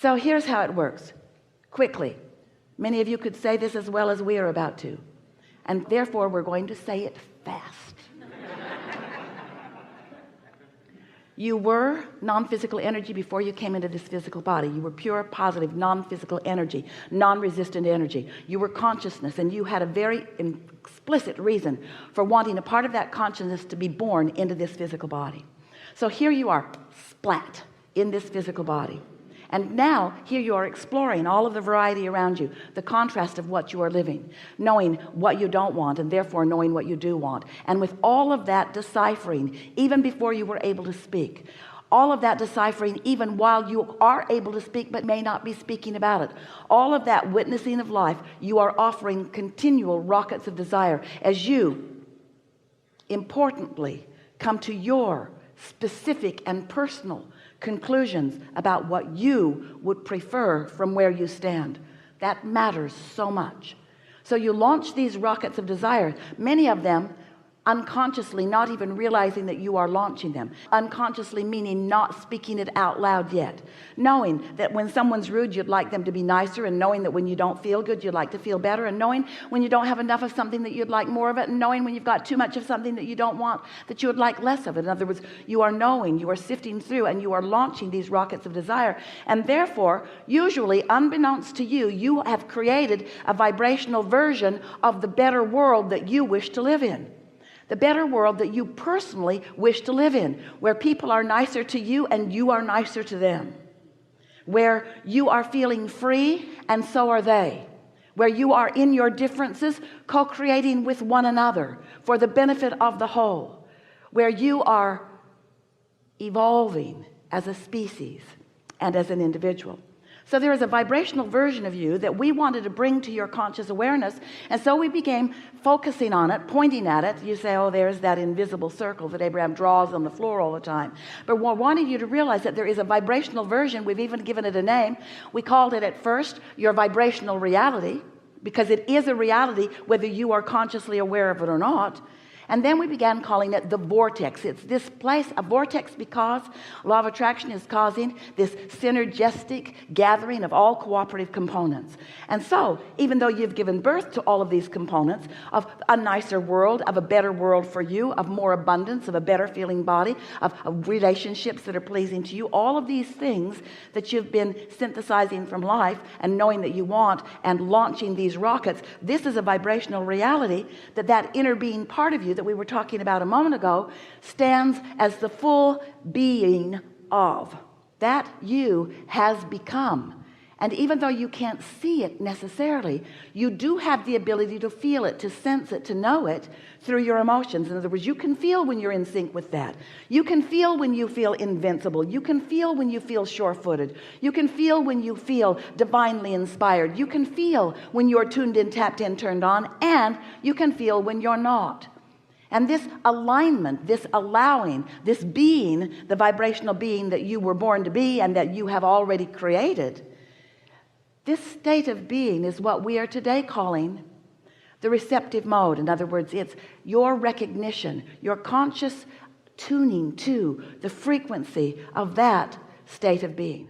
So here's how it works quickly. Many of you could say this as well as we are about to, and therefore we're going to say it fast. You were non-physical energy before you came into this physical body. You were pure, positive, non-physical energy, non-resistant energy. You were consciousness, and you had a very explicit reason for wanting a part of that consciousness to be born into this physical body. So here you are, splat in this physical body. And now here you are exploring all of the variety around you, the contrast of what you are living, knowing what you don't want, and therefore knowing what you do want. And with all of that deciphering, even before you were able to speak, all of that deciphering, even while you are able to speak but may not be speaking about it, all of that witnessing of life, you are offering continual rockets of desire as you importantly come to your specific and personal conclusions about what you would prefer from where you stand. That matters so much. So you launch these rockets of desire, many of them unconsciously, not even realizing that you are launching them. Unconsciously meaning not speaking it out loud yet, knowing that when someone's rude you'd like them to be nicer, and knowing that when you don't feel good you'd like to feel better, and knowing when you don't have enough of something that you'd like more of it, and knowing when you've got too much of something that you don't want that you would like less of it. In other words, you are knowing, you are sifting through, and you are launching these rockets of desire, and therefore usually unbeknownst to you, you have created a vibrational version of the better world that you wish to live in. The better world that you personally wish to live in, where people are nicer to you and you are nicer to them, where you are feeling free and so are they, where you are in your differences co-creating with one another for the benefit of the whole, where you are evolving as a species and as an individual. So there is a vibrational version of you that we wanted to bring to your conscious awareness, and so we began focusing on it, pointing at it. You say, oh, there's that invisible circle that Abraham draws on the floor all the time. But we're wanting you to realize that there is a vibrational version. We've even given it a name. We called it at first your vibrational reality, because it is a reality whether you are consciously aware of it or not. And then we began calling it the vortex. It's this place, a vortex, because law of attraction is causing this synergistic gathering of all cooperative components. And so even though you've given birth to all of these components of a nicer world, of a better world for you, of more abundance, of a better feeling body, of relationships that are pleasing to you, all of these things that you've been synthesizing from life and knowing that you want and launching these rockets, this is a vibrational reality that inner being part of you that we were talking about a moment ago stands as the full being of that you has become. And even though you can't see it necessarily, you do have the ability to feel it, to sense it, to know it through your emotions. In other words, you can feel when you're in sync with that. You can feel when you feel invincible. You can feel when you feel sure-footed. You can feel when you feel divinely inspired. You can feel when you're tuned in, tapped in, turned on, and you can feel when you're not. And this alignment, this allowing, this being, the vibrational being that you were born to be and that you have already created, this state of being is what we are today calling the receptive mode. In other words, it's your recognition, your conscious tuning to the frequency of that state of being.